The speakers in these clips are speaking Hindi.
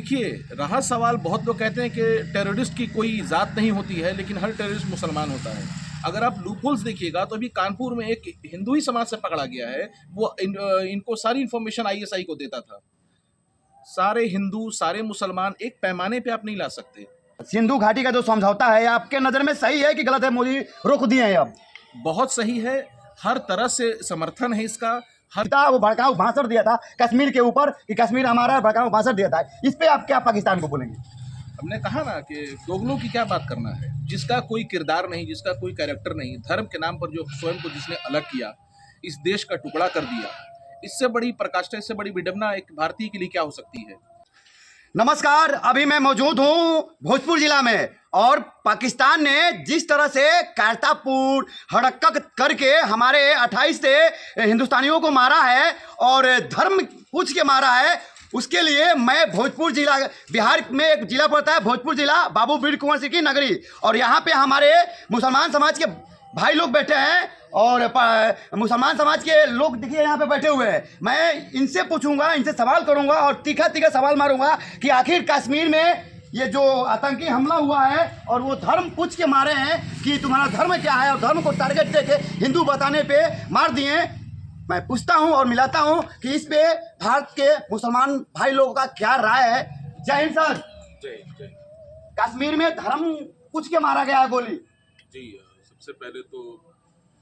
देखिए, रहा सवाल, बहुत लोग कहते हैं कि टेररिस्ट की कोई ज़ात नहीं होती है, लेकिन हर टेररिस्ट मुसलमान होता है। अगर आप लूपहोल्स देखिएगा तो अभी कानपुर में एक हिंदू ही समाज से पकड़ा गया है। वो इनको सारी इन्फॉर्मेशन आईएसआई को देता था। सारे हिंदू, सारे मुसलमान एक पैमाने पे आप नहीं ला सकते। सिंधु घाटी का जो समझौता है आपके नज़र में सही है कि गलत है? मोदी रोक दिए हैं अब। बहुत सही है, हर तरह से समर्थन है इसका। वो भड़काऊ भाषण दिया था कश्मीर के ऊपर कि कश्मीर हमारा, भड़काऊ भाषण दिया था। इस पे आप क्या पाकिस्तान को बोलेंगे? हमने कहा ना कि दोगलों की क्या बात करना है, जिसका कोई किरदार नहीं, जिसका कोई कैरेक्टर नहीं, धर्म के नाम पर जो स्वयं को जिसने अलग किया, इस देश का टुकड़ा कर दिया, इससे बड़ी पराकाष्ठा, इससे बड़ी विडंबना एक भारतीय के लिए क्या हो सकती है। नमस्कार, अभी मैं मौजूद हूँ भोजपुर जिला में और पाकिस्तान ने जिस तरह से करतारपुर हड़क्का करके हमारे 28 से हिंदुस्तानियों को मारा है और धर्म पूछ के मारा है, उसके लिए मैं भोजपुर जिला, बिहार में एक जिला पड़ता है भोजपुर जिला, बाबू वीर कुंवर सिंह की नगरी, और यहाँ पे हमारे मुसलमान समाज के भाई लोग बैठे हैं और मुसलमान समाज के लोग देखिए यहाँ पे बैठे हुए हैं। मैं इनसे पूछूंगा, इनसे सवाल करूंगा और तीखा तीखा सवाल मारूंगा कि आखिर कश्मीर में ये जो आतंकी हमला हुआ है और वो धर्म पूछ के मारे हैं कि तुम्हारा धर्म क्या है, और धर्म को टारगेट देके हिंदू बताने पे मार दिए। मैं पूछता हूँ और मिलाता हूँ कि इस पे भारत के मुसलमान भाई लोगों का क्या राय है। जय हिंद सर। जय। कश्मीर में धर्म पूछ के मारा गया है गोली। जी, सबसे पहले तो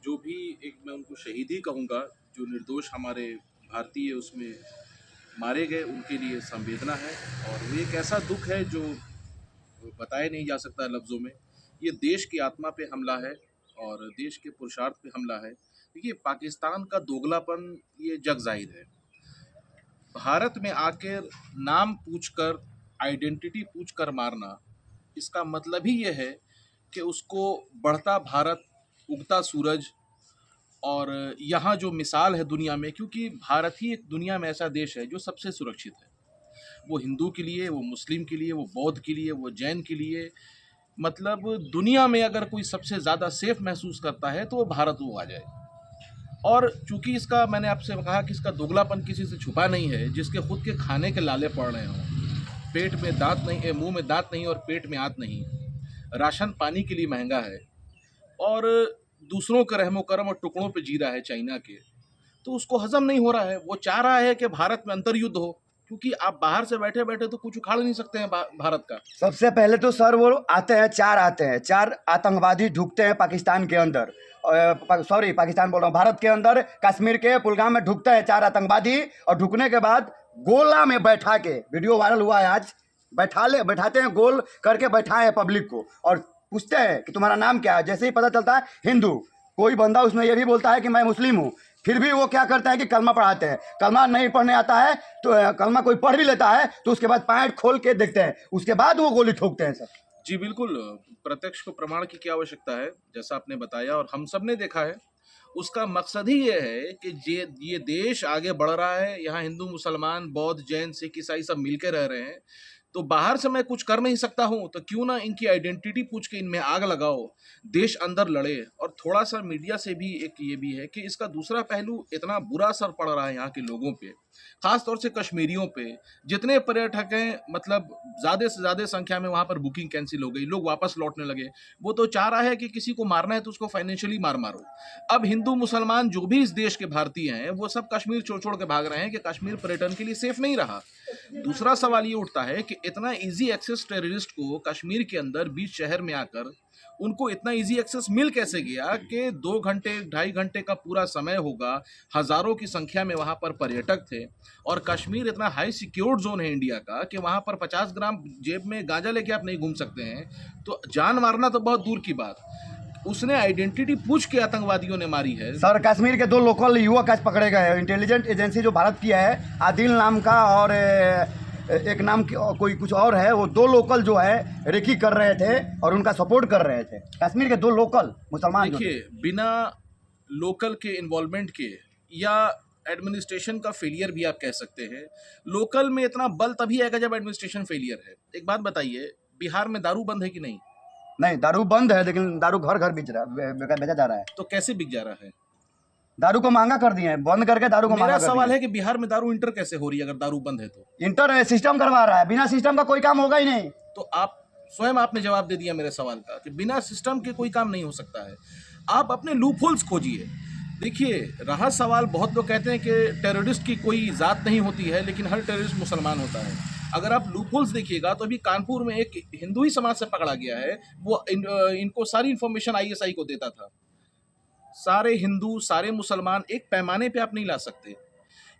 जो भी, एक मैं उनको शहीद ही कहूँगा, जो निर्दोष हमारे भारतीय उसमें मारे गए, उनके लिए संवेदना है। और वो एक ऐसा दुख है जो बताया नहीं जा सकता लफ्ज़ों में। ये देश की आत्मा पे हमला है और देश के पुरुषार्थ पे हमला है। देखिए, पाकिस्तान का दोगलापन ये जग ज़ाहिर है। भारत में आकर नाम पूछकर, आइडेंटिटी पूछकर मारना, इसका मतलब ही ये है कि उसको बढ़ता भारत, उगता सूरज, और यहाँ जो मिसाल है दुनिया में, क्योंकि भारत ही एक दुनिया में ऐसा देश है जो सबसे सुरक्षित है। वो हिंदू के लिए, वो मुस्लिम के लिए, वो बौद्ध के लिए, वो जैन के लिए, मतलब दुनिया में अगर कोई सबसे ज़्यादा सेफ महसूस करता है तो वो भारत वो आ जाए। और चूंकि इसका, मैंने आपसे कहा कि इसका दोगलापन किसी से छुपा नहीं है, जिसके खुद के खाने के लाले पड़ रहे हों, पेट में दांत नहीं, मुंह में दांत नहीं और पेट में आंत नहीं, राशन पानी के लिए महंगा है और दूसरों के रहमो करम और टुकड़ों पे जी रहा है चाइना के, तो उसको हजम नहीं हो रहा है। वो चाह रहा है कि भारत में अंतर्युद्ध हो, क्योंकि आप बाहर से बैठे बैठे तो कुछ उखाड़ नहीं सकते हैं भारत का। सबसे पहले तो सर वो आते हैं, चार आतंकवादी ढुकते हैं पाकिस्तान के अंदर, सॉरी पाकिस्तान बोल रहा हूँ, भारत के अंदर कश्मीर के पुलगाम में ढुकते हैं 4 आतंकवादी, और ढुकने के बाद गोला में बैठा के, वीडियो वायरल हुआ है आज, बैठाते हैं, गोल करके बैठाए हैं पब्लिक को और पूछते हैं कि तुम्हारा नाम क्या है। जैसे ही पता चलता है हिंदू, कोई बंदा उसमें ये भी बोलता है कि मैं मुस्लिम हूँ, फिर भी वो क्या करते हैं कि कलमा पढ़ाते हैं। कलमा नहीं पढ़ने आता है तो कलमा कोई पढ़ भी लेता है तो उसके बाद पैंट खोल के देखते हैं, उसके बाद वो गोली ठोकते हैं सर। जी बिल्कुल, प्रत्यक्ष को प्रमाण की क्या आवश्यकता है, जैसा आपने बताया और हम सब ने देखा है। उसका मकसद ही ये है कि ये देश आगे बढ़ रहा है, यहाँ हिंदू, मुसलमान, बौद्ध, जैन, सिख, ईसाई सब मिलकर रह रहे हैं। तो बाहर से मैं कुछ कर नहीं सकता हूँ, तो क्यों ना इनकी आइडेंटिटी पूछ के इनमें आग लगाओ, देश अंदर लड़े। और थोड़ा सा मीडिया से भी एक ये भी है कि इसका दूसरा पहलू, इतना बुरा असर पड़ रहा है यहाँ के लोगों पे, खास तौर से कश्मीरियों पे। जितने पर्यटक हैं, मतलब ज़्यादा से ज़्यादा संख्या में वहाँ पर बुकिंग कैंसिल हो गई, लोग वापस लौटने लगे। वो तो चाह रहा है कि किसी को मारना है तो उसको फाइनेंशियली मारो। अब हिंदू मुसलमान जो भी इस देश के भारतीय हैं, वो सब कश्मीर छोड़ छोड़ के भाग रहे हैं कि कश्मीर पर्यटन के लिए सेफ नहीं रहा। दूसरा सवाल ये उठता है कि इतना इजी एक्सेस टेररिस्ट को कश्मीर के अंदर बीच शहर में आकर उनको इतना इजी एक्सेस मिल कैसे गया कि 2 घंटे 2.5 घंटे का पूरा समय होगा, हज़ारों की संख्या में वहाँ पर पर्यटक थे। और कश्मीर इतना हाई सिक्योर्ड जोन है इंडिया का कि वहाँ पर 50 ग्राम जेब में गांजा लेके आप नहीं घूम सकते हैं, तो जान मारना तो बहुत दूर की बात। उसने आइडेंटिटी पूछ के आतंकवादियों ने मारी है। सर कश्मीर के 2 लोकल युवक आज पकड़े गए हैं। इंटेलिजेंस एजेंसी जो भारत की है, आदिल नाम का और एक नाम की कोई कुछ और है, वो 2 लोकल जो है रेकी कर रहे थे और उनका सपोर्ट कर रहे थे। कश्मीर के 2 लोकल मुसलमान। देखिए, बिना लोकल के इन्वॉल्वमेंट के, या एडमिनिस्ट्रेशन का फेलियर भी आप कह सकते हैं, लोकल में इतना बल तभी आएगा जब एडमिनिस्ट्रेशन फेलियर है। एक बात बताइए, बिहार में दारू बंद है कि नहीं? नहीं, दारू बंद है, लेकिन दारू घर घर बेचा जा रहा है। तो कैसे बिक जा रहा है? दारू को महंगा कर दिए हैं, बंद करके दारू को मेरा महंगा कर सवाल दिए है कि बिहार में दारू इंटर कैसे हो रही है अगर दारू बंद है तो? हैं। इंटर सिस्टम करवा रहा है, बिना सिस्टम का कोई काम होगा ही नहीं। तो आप स्वयं आपने जवाब दे दिया मेरे सवाल का कि बिना सिस्टम के कोई काम नहीं हो सकता है। आप अपने लूपहोल्स खोजिए। देखिए, रहा सवाल, बहुत लोग कहते हैं कि टेररिस्ट की कोई ज़ात नहीं होती है, लेकिन हर टेररिस्ट मुसलमान होता है। अगर आप लूपहोल्स देखिएगा तो अभी कानपुर में एक हिंदू ही समाज से पकड़ा गया है, वो इनको सारी इन्फॉर्मेशन आईएसआई को देता था। सारे हिंदू, सारे मुसलमान एक पैमाने पे आप नहीं ला सकते।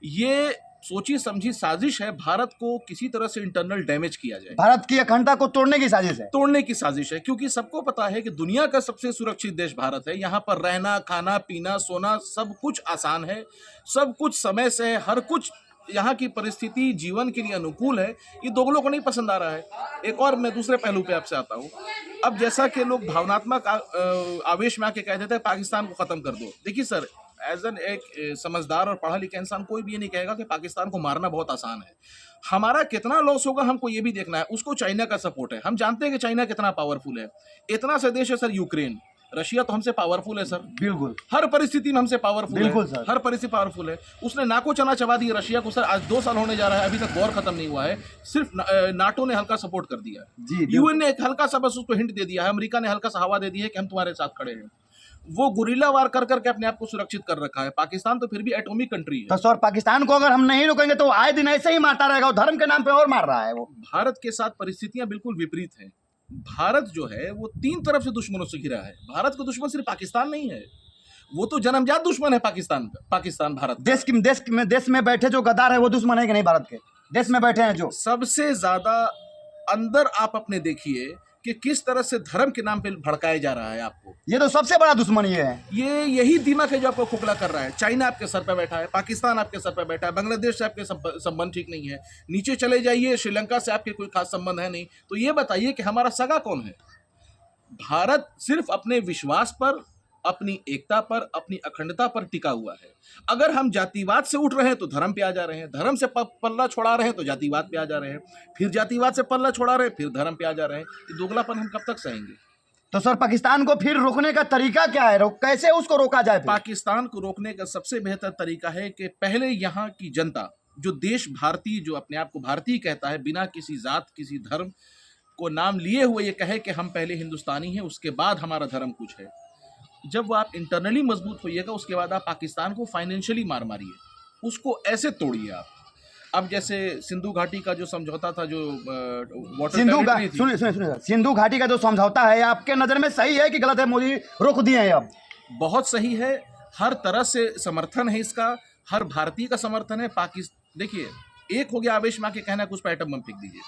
ये सोची समझी साजिश है, भारत को किसी तरह से इंटरनल डैमेज किया जाए, भारत की अखंडता को तोड़ने की साजिश है। तोड़ने की साजिश है, क्योंकि सबको पता है कि दुनिया का सबसे सुरक्षित देश भारत है। यहाँ पर रहना, खाना, पीना, सोना सब कुछ आसान है, सब कुछ समय से है, हर कुछ यहाँ की परिस्थिति जीवन के लिए अनुकूल है। ये दोगलों को नहीं पसंद आ रहा है। एक और मैं दूसरे पहलू पे आपसे आता हूँ। अब जैसा कि लोग भावनात्मक आवेश में आके कहते थे पाकिस्तान को खत्म कर दो। देखिए सर, एज एन एक समझदार और पढ़ा लिखा इंसान कोई भी ये नहीं कहेगा कि पाकिस्तान को मारना बहुत आसान है। हमारा कितना लॉस होगा हमको ये भी देखना है। उसको चाइना का सपोर्ट है, हम जानते हैं कि चाइना कितना पावरफुल है। इतना सा देश है सर यूक्रेन, रशिया तो हमसे पावरफुल है सर, बिल्कुल हर परिस्थिति में हमसे पावरफुल बिल्कुल है, सर। हर परिस्थिति पावरफुल है। उसने नाको चना चबा दी रशिया को सर। आज 2 साल होने जा रहा है, अभी तक वॉर खत्म नहीं हुआ है। सिर्फ नाटो ने हल्का सपोर्ट कर दिया, जी यूएन ने एक हल्का सा बस उसको हिंट दे दिया है, अमेरिका ने हल्का सा हवा दे दी है कि हम तुम्हारे साथ खड़े हैं। वो गुरिल्ला वार कर करके अपने आप को सुरक्षित कर रखा है। पाकिस्तान तो फिर भी एटॉमिक कंट्री है। तो सर, पाकिस्तान को अगर हम नहीं रोकेंगे तो आए दिन ऐसे ही मारता रहेगा, वो धर्म के नाम पे और मार रहा है वो। भारत के साथ परिस्थितियां बिल्कुल विपरीत हैं। भारत जो है वो 3 तरफ से दुश्मनों से घिरा है। भारत का दुश्मन सिर्फ पाकिस्तान नहीं है, वो तो जन्मजात दुश्मन है पाकिस्तान का। पाकिस्तान भारत का। देश में बैठे जो गद्दार है वो दुश्मन है कि नहीं? भारत के देश में बैठे हैं जो सबसे ज्यादा अंदर आप अपने देखिए कि किस तरह से धर्म के नाम पे भड़काया जा रहा है आपको। ये तो सबसे बड़ा दुश्मन ये है। यही दिमाग है जो आपको खोखला कर रहा है। चाइना आपके सर पे बैठा है, पाकिस्तान आपके सर पे बैठा है, बांग्लादेश से आपके संबंध ठीक नहीं है, नीचे चले जाइए श्रीलंका से आपके कोई खास संबंध है नहीं। तो ये बताइए कि हमारा सगा कौन है? भारत सिर्फ अपने विश्वास पर, अपनी एकता पर, अपनी अखंडता पर टिका हुआ है। अगर हम जातिवाद से उठ रहे हैं तो धर्म पे आ जा रहे हैं, धर्म से पल्ला छोड़ा रहे हैं तो जातिवाद पे आ जा रहे हैं, फिर जातिवाद से पल्ला छोड़ा रहे हैं फिर धर्म पे आ जा रहे हैं। ये दोगलापन हम कब तक सहेंगे? तो सर, पाकिस्तान को फिर रोकने का तरीका क्या है? कैसे उसको रोका जाए फिर? पाकिस्तान को रोकने का सबसे बेहतर तरीका है कि पहले यहाँ की जनता, जो देश भारतीय, जो अपने आप को भारतीय कहता है, बिना किसी जात किसी धर्म को नाम लिए हुए ये कहे कि हम पहले हिंदुस्तानी हैं, उसके बाद हमारा धर्म कुछ है। जब वो आप इंटरनली मजबूत होइएगा, उसके बाद आप पाकिस्तान को फाइनेंशियली मार मारिए, उसको ऐसे तोड़िए आप। अब जैसे सिंधु घाटी का जो समझौता था, जो वाटर टेरिटरी थी, सुनिए, सिंधु घाटी का जो समझौता है आपके नजर में सही है कि गलत है? मोदी रोक दिए हैं अब? बहुत सही है, हर तरह से समर्थन है इसका, हर भारतीय का समर्थन है। पाकिस्तान देखिए, एक हो गया आवेश में आके कहना कि उस पर एटम बम फेंक दीजिए,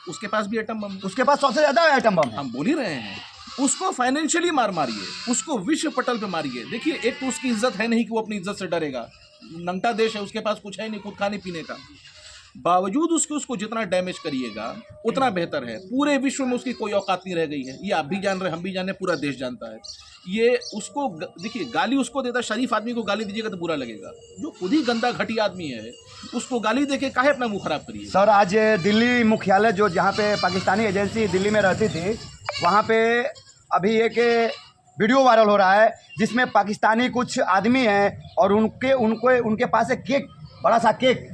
उसके पास भी एटम बम, उसके पास सबसे ज्यादा एटम बम है। हम बोल ही रहे हैं। उसको फाइनेंशियली मारिए, उसको विश्व पटल पे मारिए। देखिए, एक तो उसकी इज्जत है नहीं कि वो अपनी इज्जत से डरेगा, नंगटा देश है, उसके पास कुछ है नहीं खुद खाने पीने का। बावजूद उसको जितना डैमेज करिएगा उतना बेहतर है। पूरे विश्व में उसकी कोई औकात नहीं रह गई है, ये आप भी जान रहे, हम भी जान रहे, पूरा देश जानता है। ये उसको देखिए, गाली उसको देता, शरीफ आदमी को गाली दीजिएगा तो बुरा लगेगा, जो खुद ही गंदा घटिया आदमी है उसको गाली देके काहे अपना मुंह खराब करिए? सर, आज दिल्ली मुख्यालय, जो जहाँ पे पाकिस्तानी एजेंसी दिल्ली में रहती थी, वहाँ पे अभी एक वीडियो वायरल हो रहा है जिसमें पाकिस्तानी कुछ आदमी हैं और उनके पास एक केक, बड़ा सा केक,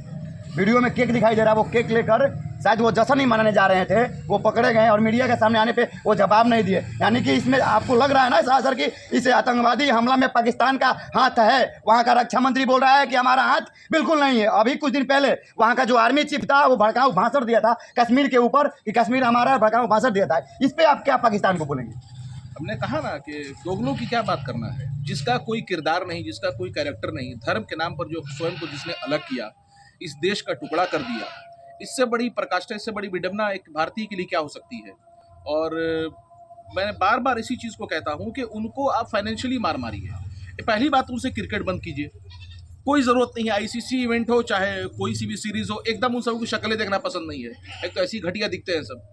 वीडियो में केक दिखाई दे रहा है। वो केक लेकर शायद वो जश्न ही मनाने जा रहे थे, वो पकड़े गए और मीडिया के सामने आने पे वो जवाब नहीं दिए। यानी कि इसमें आपको लग रहा है ना सर कि इस आतंकवादी हमला में पाकिस्तान का हाथ है। वहाँ का रक्षा मंत्री बोल रहा है कि हमारा हाथ बिल्कुल नहीं है। अभी कुछ दिन पहले वहाँ का जो आर्मी चीफ था वो भड़काऊ भाषण दिया था कश्मीर के ऊपर कि कश्मीर हमारा, भड़काऊ भाषण दिया था। इस पर आप क्या पाकिस्तान को बोलेंगे? हमने कहा ना कि दोगलों की क्या बात करना है, जिसका कोई किरदार नहीं, जिसका कोई कैरेक्टर नहीं, धर्म के नाम पर जो स्वयं को जिसने अलग किया, इस देश का टुकड़ा कर दिया, इससे बड़ी प्रकाष्ठा, इससे बड़ी विडंबना एक भारतीय के लिए क्या हो सकती है? और मैं बार बार इसी चीज़ को कहता हूँ कि उनको आप फाइनेंशियली मारिए। पहली बात, उनसे क्रिकेट बंद कीजिए, कोई ज़रूरत नहीं है। आईसीसी इवेंट हो चाहे कोई सी भी सीरीज़ हो, एकदम उन सबकी शक्लें देखना पसंद नहीं है। एक तो ऐसी घटिया दिखते हैं सब।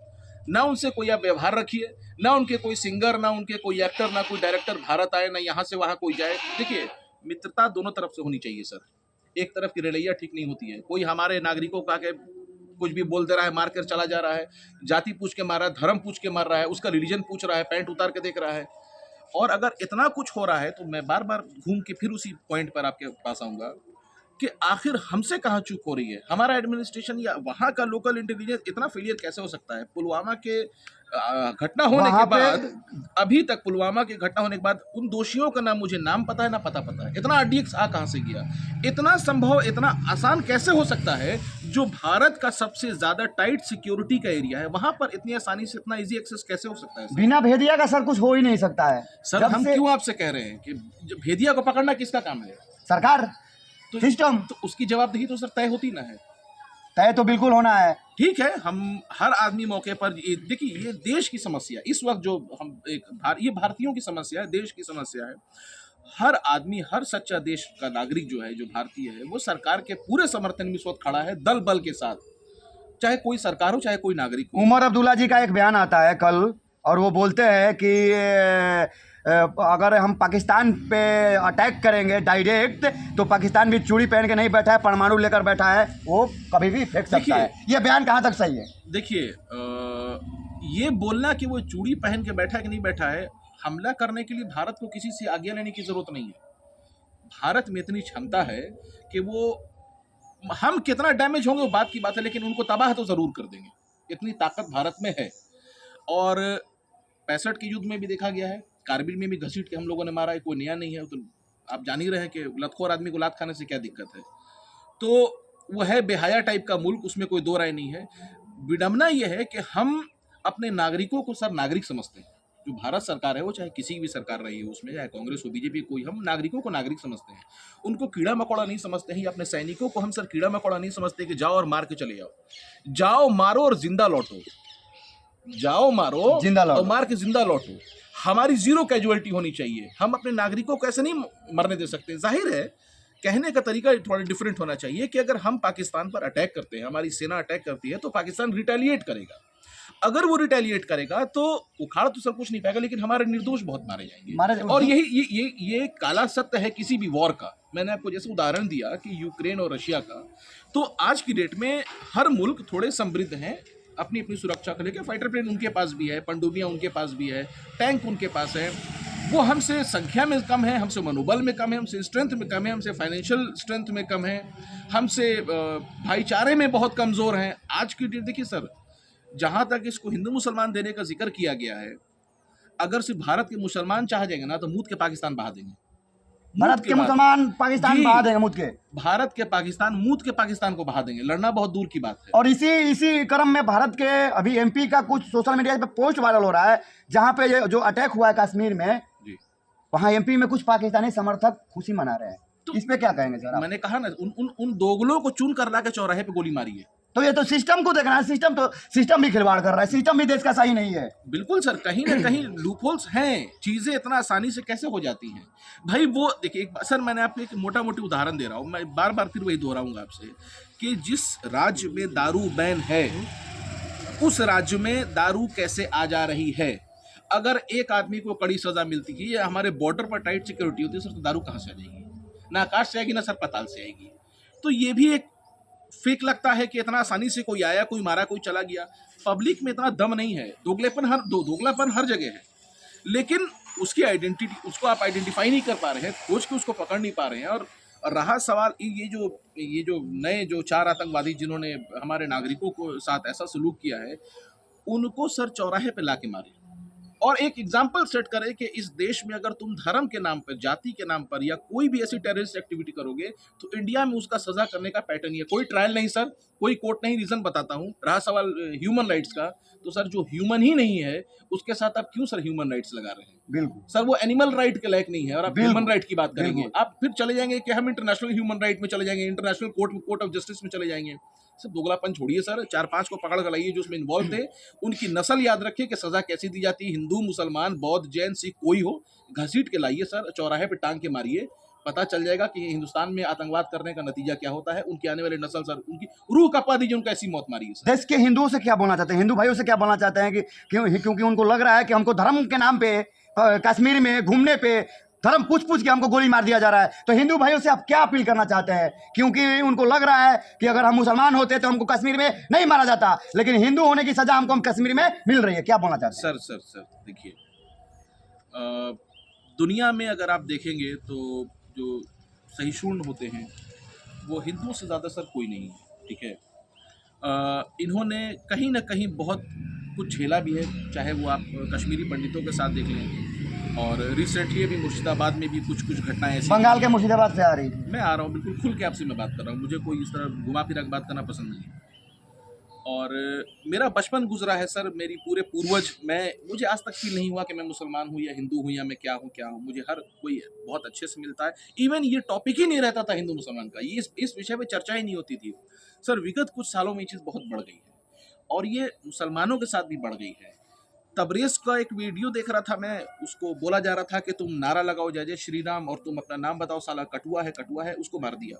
ना उनसे कोई आप व्यवहार रखिए, ना उनके कोई सिंगर, ना उनके कोई एक्टर, ना कोई डायरेक्टर भारत आए, ना यहाँ से वहाँ कोई जाए। देखिए, मित्रता दोनों तरफ से होनी चाहिए सर, एक तरफ की रवैया ठीक नहीं होती है। कोई हमारे नागरिकों का के कुछ भी बोल दे रहा है, मार कर चला जा रहा है, जाति पूछ के मार रहा है, धर्म पूछ के मार रहा है, उसका रिलीजन पूछ रहा है, पैंट उतार के देख रहा है। और अगर इतना कुछ हो रहा है तो मैं बार बार घूम के फिर उसी पॉइंट पर आपके पास आऊंगा कि आखिर हमसे कहाँ चूक हो रही है। हमारा एडमिनिस्ट्रेशन या वहाँ का लोकल इंटेलिजेंस इतना फेलियर कैसे हो सकता है? पुलवामा के घटना होने के वहाँ पे बाद, अभी तक पुलवामा के घटना होने के बाद उन दोषियों का ना मुझे नाम पता है ना पता है। इतना आरडीएक्स कहाँ से गया? इतना संभव, इतना आसान कैसे हो सकता है? जो भारत का सबसे ज्यादा टाइट सिक्योरिटी का एरिया है, वहां पर इतनी आसानी से इतना इजी एक्सेस कैसे हो सकता है? बिना भेदिया का सर कुछ हो ही नहीं सकता है। सर हम क्यों आपसे कह रहे हैं कि भेदिया को पकड़ना किसका काम है? सरकार, सिस्टम। तो उसकी जवाबदेही तो सर तय होती ना है। तय तो बिल्कुल होना है। ठीक है, हम हर आदमी मौके पर, देखिए ये देश की समस्या इस वक्त जो हम ये भारतीयों की समस्या है, देश की समस्या है। हर आदमी, हर सच्चा देश का नागरिक जो है, जो भारतीय है, वो सरकार के पूरे समर्थन में इस वक्त खड़ा है, दल बल के साथ, चाहे कोई सरकार हो चाहे कोई नागरिक हो। उमर अब्दुल्ला जी का एक बयान आता है कल, और वो बोलते हैं कि अगर हम पाकिस्तान पे अटैक करेंगे डायरेक्ट तो पाकिस्तान भी चूड़ी पहन के नहीं बैठा है, परमाणु लेकर बैठा है, वो कभी भी फेंक सकता है। ये बयान कहाँ तक सही है? देखिए, ये बोलना कि वो चूड़ी पहन के बैठा है कि नहीं बैठा है, हमला करने के लिए भारत को किसी से आज्ञा लेने की जरूरत नहीं है। भारत में इतनी क्षमता है कि वो, हम कितना डैमेज होंगे वो बात की बात है, लेकिन उनको तबाह तो जरूर कर देंगे। इतनी ताकत भारत में है। और 65 के युद्ध में भी देखा गया है, कारगिल में भी घसीट के हम लोगों ने मारा है, कोई नया नहीं है। तो आप जान ही रहे हैं कि लतखोर आदमी को लात खाने से क्या दिक्कत है। तो वो है बेहया टाइप का मुल्क, उसमें कोई दो राय नहीं है। विडंबना ये है कि हम अपने नागरिकों को सर नागरिक समझते हैं। जो भारत सरकार है वो चाहे किसी भी सरकार रही है, उसमें चाहे कांग्रेस हो बीजेपी, कोई, हम नागरिकों को नागरिक समझते हैं। उनको कीड़ा मकोड़ा नहीं समझते हैं। अपने सैनिकों को हम सर कीड़ा मकोड़ा नहीं समझते कि जाओ और मार के चले जाओ। जाओ मारो और जिंदा लौटो, जाओ मारो जिंदा लौटो और मार के जिंदा लौटो। हमारी जीरो कैजुअलिटी होनी चाहिए। हम अपने नागरिकों को ऐसे नहीं मरने दे सकते। जाहिर है कहने का तरीका थोड़ा डिफरेंट होना चाहिए कि अगर हम पाकिस्तान पर अटैक करते हैं, हमारी सेना अटैक करती है, तो पाकिस्तान रिटेलिएट करेगा। अगर वो रिटेलिएट करेगा तो उखाड़ तो सब कुछ नहीं पाएगा, लेकिन हमारे निर्दोष बहुत मारे जाएंगे। और यही ये काला सत्य है किसी भी वॉर का। मैंने आपको जैसे उदाहरण दिया कि यूक्रेन और रशिया का, तो आज की डेट में हर मुल्क थोड़े समृद्ध हैं अपनी अपनी सुरक्षा को लेकर। फाइटर प्लेन उनके पास भी है, पनडुब्बियां उनके पास भी है, टैंक उनके पास है। वो हमसे संख्या में कम है, हमसे मनोबल में कम है, हमसे स्ट्रेंथ में कम है, हमसे फाइनेंशियल स्ट्रेंथ में कम है, हमसे भाईचारे में बहुत कमज़ोर हैं। आज की डेट देखिए सर, जहाँ तक इसको हिंदू मुसलमान देने का जिक्र किया गया है, अगर सिर्फ भारत के मुसलमान चाह जाएंगे ना तो मूत के पाकिस्तान बहा देंगे। भारत के मुसलमान पाकिस्तान बहा देंगे, मूत के भारत के पाकिस्तान, मूत के पाकिस्तान को बहा देंगे। लड़ना बहुत दूर की बात है। और इसी क्रम में भारत के अभी एमपी का कुछ सोशल मीडिया पे पोस्ट वायरल हो रहा है, जहाँ पे ये जो अटैक हुआ है कश्मीर में, वहाँ एमपी में कुछ पाकिस्तानी समर्थक खुशी मना रहे हैं। तो इस पे क्या कहेंगे सर? मैंने कहा ना, उन दोगलों को चुन कर ला के चौराहे पे गोली मारी है। तो ये तो सिस्टम को देखना है। सिस्टम भी खिलवाड़ कर रहा है, सिस्टम भी देश का सही नहीं है। बिल्कुल सर, कहीं ना कहीं लूपहोल्स हैं। चीजें इतना आसानी से कैसे हो जाती हैं भाई? वो देखिए सर, मैंने आपको एक मोटा मोटी उदाहरण दे रहा हूँ, मैं बार बार फिर वही दोहराऊंगा आपसे कि जिस राज्य में दारू बैन है, उस राज्य में दारू कैसे आ जा रही है। अगर एक आदमी को कड़ी सजा मिलती है या हमारे बॉर्डर पर टाइट सिक्योरिटी होती है, सर तो दारू कहाँ से आ जाएगी? ना आकाश से आएगी ना सर पाताल से आएगी। तो ये भी एक फेक लगता है कि इतना आसानी से कोई आया, कोई मारा, कोई चला गया। पब्लिक में इतना दम नहीं है। दोगलापन हर जगह है, लेकिन उसकी आइडेंटिटी, उसको आप आइडेंटिफाई नहीं कर पा रहे हैं, खोज के उसको पकड़ नहीं पा रहे हैं। और रहा सवाल ये जो नए जो 4 आतंकवादी जिन्होंने हमारे नागरिकों को साथ ऐसा सलूक किया है, उनको सर चौराहे पे लाके मारे और एक एग्जाम्पल सेट करे कि इस देश में अगर तुम धर्म के नाम पर, जाति के नाम पर या कोई भी ऐसी टेररिस्ट एक्टिविटी करोगे तो इंडिया में उसका सजा करने का पैटर्न ही है। कोई ट्रायल नहीं सर, कोई कोर्ट नहीं। रीजन बताता हूँ। रहा सवाल ह्यूमन राइट्स का, तो सर जो ह्यूमन ही नहीं है उसके साथ आप क्यों सर ह्यूमन राइट्स लगा रहे हैं? बिल्कुल सर, वो एनिमल राइट के लायक नहीं है। और आप ह्यूमन राइट की बात करेंगे, आप फिर चले जाएंगे कि हम इंटरनेशनल ह्यूमन राइट में चले जाएंगे, इंटरनेशनल कोर्ट ऑफ जस्टिस में चले जाएंगे। सर दोगलापन छोड़िए सर, 4-5 को पकड़ कर लाइए जो उसमें इन्वॉल्व थे, उनकी नस्ल याद रखिए कि सजा कैसी दी जाती है। हिंदू, मुसलमान, बौद्ध, जैन, सिख कोई हो, घसीट के लाइए सर, चौराहे पे टांग के मारिए। पता चल जाएगा कि हिंदुस्तान में आतंकवाद करने का नतीजा क्या होता है। उनकी आने वाली नस्ल सर, उनकी रूह कपा दीजिए, उनका ऐसी मौत मारी है सर। देश के हिंदुओं से क्या बोलना चाहते हैं, हिंदू भाइयों से क्या बोलना चाहते हैं कि क्योंकि उनको लग रहा है कि हमको धर्म के नाम पे कश्मीर में घूमने पे धर्म पूछ के हमको गोली मार दिया जा रहा है। तो हिंदू भाइयों से आप क्या अपील करना चाहते हैं? क्योंकि उनको लग रहा है कि अगर हम मुसलमान होते तो हमको कश्मीर में नहीं मारा जाता, लेकिन हिंदू होने की सजा हमको कश्मीर में मिल रही है। क्या बोलना चाहते हैं? सर देखिए, दुनिया में अगर आप देखेंगे तो जो सहिष्णु होते हैं वो हिंदुओं से ज़्यादा सर कोई नहीं है, ठीक है। इन्होंने कहीं ना कहीं बहुत कुछ झेला भी है, चाहे वो आप कश्मीरी पंडितों के साथ देख लें, और रिसेंटली अभी मुर्शिदाबाद में भी कुछ घटनाएं ऐसी। बंगाल के मुर्शिदाबाद से आ रही थी। मैं आ रहा हूँ, बिल्कुल खुल के आपसे मैं बात कर रहा हूँ, मुझे कोई इस तरह घुमा फिरा के बात करना पसंद नहीं है। और मेरा बचपन गुजरा है सर, मेरी पूरे पूर्वज, मुझे आज तक फील नहीं हुआ कि मैं मुसलमान हूँ या हिंदू हूँ या मैं क्या हूँ। मुझे हर कोई बहुत अच्छे से मिलता है। इवन ये टॉपिक ही नहीं रहता था हिंदू मुसलमान का, ये इस विषय पे चर्चा ही नहीं होती थी सर। विगत कुछ सालों में ये चीज़ बहुत बढ़ गई है और ये मुसलमानों के साथ भी बढ़ गई है। तबरेज़ का एक वीडियो देख रहा था मैं, उसको बोला जा रहा था कि तुम नारा लगाओ जय जय श्री राम और तुम अपना नाम बताओ, साला कटुआ है, उसको मार दिया।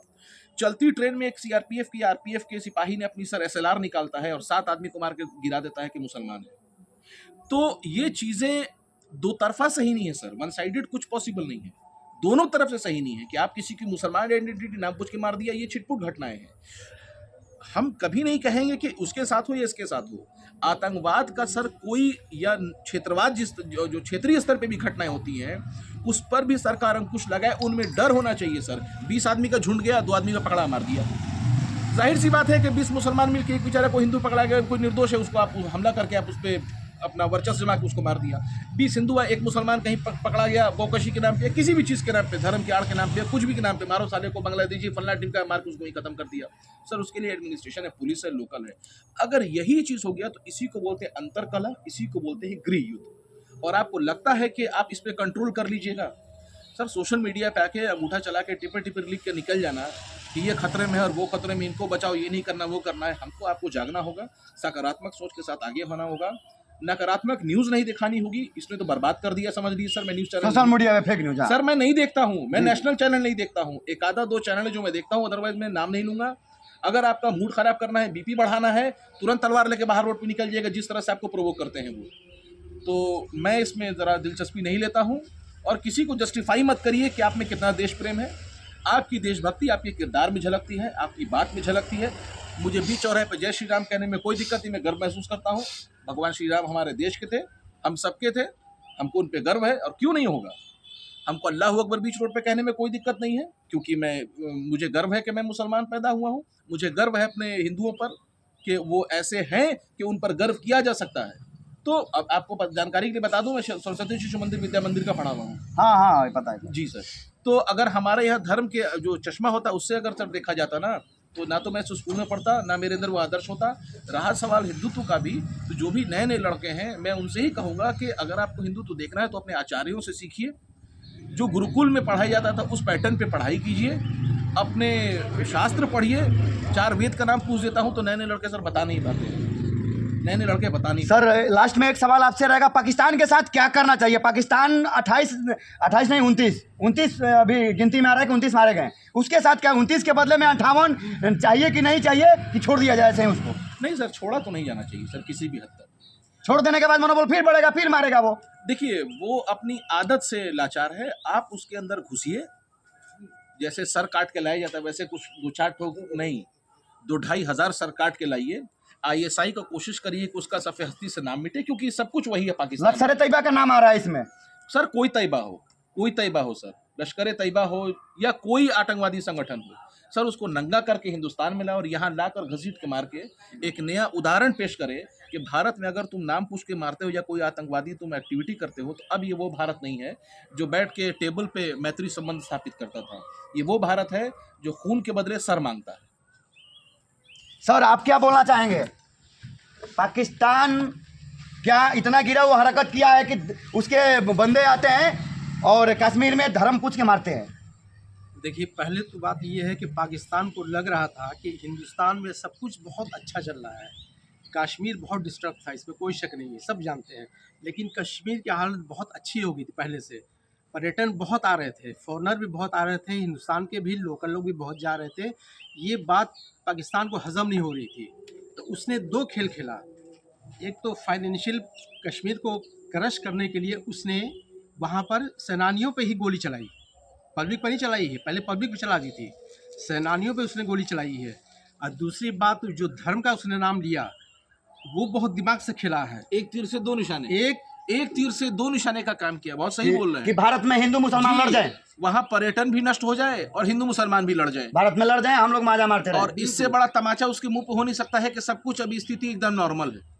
चलती ट्रेन में एक सीआरपीएफ की आरपीएफ के सिपाही ने अपनी सर एसएलआर निकालता है और 7 आदमी को मार के गिरा देता है कि मुसलमान है। तो ये चीज़ें दो तरफा सही नहीं है सर, वन साइडेड कुछ पॉसिबल नहीं है, दोनों तरफ से सही नहीं है कि आप किसी की मुसलमान आइडेंटिटी नाम पूछ के मार दिया। ये छिटपुट घटनाएं हैं। हम कभी नहीं कहेंगे कि उसके साथ हो या इसके साथ हो। आतंकवाद का सर कोई या क्षेत्रवाद जो क्षेत्रीय स्तर पे भी घटनाएं होती हैं उस पर भी सरकार अंकुश लगाए, उनमें डर होना चाहिए सर। 20 आदमी का झुंड गया, 2 आदमी का पकड़ा मार दिया। जाहिर सी बात है कि 20 मुसलमान मिलकर एक बेचारा को हिंदू पकड़ा गया, कोई निर्दोष है, उसको आप हमला करके आप उस पर अपना वर्चस्व जमा के उसको मार दिया। 20 हिंदू है, एक मुसलमान कहीं पकड़ा गया गौकशी के नाम पे, किसी भी चीज़ के नाम पे, धर्म की आड़ के नाम पे, कुछ भी के नाम पे, मारो साले को, बांग्लादेशी फलना टीम का मार के उसको ही खत्म कर दिया। सर उसके लिए एडमिनिस्ट्रेशन है, पुलिस है, लोकल है। अगर यही चीज़ हो गया तो इसी को बोलते हैं अंतरकलह, इसी को बोलते हैं गृह युद्ध। और आपको लगता है कि आप इस पर कंट्रोल कर लीजिएगा सर? सोशल मीडिया पे आके अंगूठा चला के टिपर टिपर लिख के निकल जाना कि ये खतरे में है और वो खतरे में, इनको बचाओ, ये नहीं करना वो करना है। हमको आपको जागना होगा, सकारात्मक सोच के साथ आगे होना होगा, नकारात्मक न्यूज़ नहीं दिखानी होगी। इसने तो बर्बाद कर दिया समझ लीजिए सर। मैं न्यूज़ चैनल, सोशल मीडिया पे फेक न्यूज सर मैं नहीं देखता हूँ, मैं नेशनल चैनल नहीं देखता हूँ, एक आधा 2 चैनल जो मैं देखता हूँ, अदरवाइज मैं नाम नहीं लूंगा। अगर आपका मूड खराब करना है, बीपी बढ़ाना है, तुरंत तलवार लेके बाहर रोड पे निकल जाइएगा, जिस तरह से आपको प्रोवोक करते हैं वो। तो मैं इसमें ज़रा दिलचस्पी नहीं लेता हूँ। और किसी को जस्टिफाई मत करिए कि आप में कितना देश प्रेम है। आपकी देशभक्ति आपके किरदार में झलकती है, आपकी बात में झलकती है। मुझे बीच चौराहे पर जय श्री राम कहने में कोई दिक्कत नहीं, मैं गर्व महसूस करता हूँ। भगवान श्री राम हमारे देश के थे, हम सबके थे, हमको उन पर गर्व है और क्यों नहीं होगा। हमको अल्लाह अकबर बीच रोड पे कहने में कोई दिक्कत नहीं है, क्योंकि मुझे गर्व है कि मैं मुसलमान पैदा हुआ हूँ। मुझे गर्व है अपने हिंदुओं पर कि वो ऐसे हैं कि उन पर गर्व किया जा सकता है। तो अब आपको जानकारी के लिए बता दूं, मैं सरस्वती शिशु मंदिर विद्या मंदिर का पढ़ा हुआ हूँ। हाँ पता है जी सर। तो अगर हमारे यहाँ धर्म के जो चश्मा होता है उससे अगर सर देखा जाता ना, तो ना तो मैं इस स्कूल में पढ़ता, ना मेरे अंदर वो आदर्श होता। रहा सवाल हिंदुत्व का भी, तो जो भी नए नए लड़के हैं मैं उनसे ही कहूँगा कि अगर आपको हिंदुत्व देखना है तो अपने आचार्यों से सीखिए। जो गुरुकुल में पढ़ाया जाता था उस पैटर्न पे पढ़ाई कीजिए, अपने शास्त्र पढ़िए। 4 वेद का नाम पूछ देता हूँ तो नए नए लड़के सर बता नहीं पाते, नए नए लड़के बता नहीं। सर लास्ट में एक सवाल आपसे रहेगा, पाकिस्तान के साथ क्या करना चाहिए? पाकिस्तान 28 नहीं 29 अभी गिनती में आ रहा है कि 29 मारे गए, उसके साथ क्या 29 के बदले में 58 चाहिए कि नहीं चाहिए, कि छोड़ दिया जाए ऐसे ही उसको? नहीं सर, छोड़ा तो नहीं जाना चाहिए सर किसी भी हद तक। छोड़ देने के बाद मनोबल फिर बढ़ेगा, फिर मारेगा वो। देखिए वो अपनी आदत से लाचार है, आप उसके अंदर घुसिए। जैसे सर काट के लाया जाता है वैसे कुछ 2-4 ठोक नहीं, 2-2.5 हज़ार सर काट के लाइए। ISI का कोशिश करिए कि उसका सफ़े हस्ती से नाम मिटे, क्योंकि सब कुछ वही है पाकिस्तान। लश्कर तैयबा का नाम आ रहा है इसमें सर। कोई तैयबा हो सर, लश्कर तैयबा हो या कोई आतंकवादी संगठन हो सर, उसको नंगा करके हिंदुस्तान में लाए और यहाँ लाकर घसीट के मार के एक नया उदाहरण पेश करे कि भारत में अगर तुम नाम पूछ के मारते हो या कोई आतंकवादी तुम एक्टिविटी करते हो, तो अब ये वो भारत नहीं है जो बैठ के टेबल पे मैत्री संबंध स्थापित करता था। ये वो भारत है जो खून के बदले सर मांगता है। सर आप क्या बोलना चाहेंगे? पाकिस्तान क्या इतना गिरा हुआ हरकत किया है कि उसके बंदे आते हैं और कश्मीर में धर्म पूछ के मारते हैं? देखिए, पहले तो बात ये है कि पाकिस्तान को लग रहा था कि हिंदुस्तान में सब कुछ बहुत अच्छा चल रहा है, कश्मीर बहुत डिस्टर्ब था, इसमें कोई शक नहीं है, सब जानते हैं। लेकिन कश्मीर की हालत बहुत अच्छी हो गई थी पहले से, पर्यटन बहुत आ रहे थे, फॉरेनर भी बहुत आ रहे थे, हिंदुस्तान के भी लोकल लोग भी बहुत जा रहे थे। ये बात पाकिस्तान को हज़म नहीं हो रही थी, तो उसने 2 खेल खेला। एक तो फाइनेंशियल कश्मीर को क्रश करने के लिए उसने वहाँ पर सेनानियों पे ही गोली चलाई, पब्लिक पर नहीं चलाई है, पहले पब्लिक पे चला दी थी, सेनानियों पे उसने गोली चलाई है। और दूसरी बात, जो धर्म का उसने नाम लिया वो बहुत दिमाग से खेला है। एक तीर से 2 निशाने। एक एक तीर से दो निशाने का काम किया। बहुत सही बोल रहे कि हैं भारत में हिंदू मुसलमान लड़ जाए, वहाँ पर्यटन भी नष्ट हो जाए और हिंदू मुसलमान भी लड़ जाए, भारत में लड़ जाए, हम लोग माजा मारते रहे। और इससे बड़ा तमाचा उसके मुंह पे हो नहीं सकता है कि सब कुछ अभी स्थिति एकदम नॉर्मल है।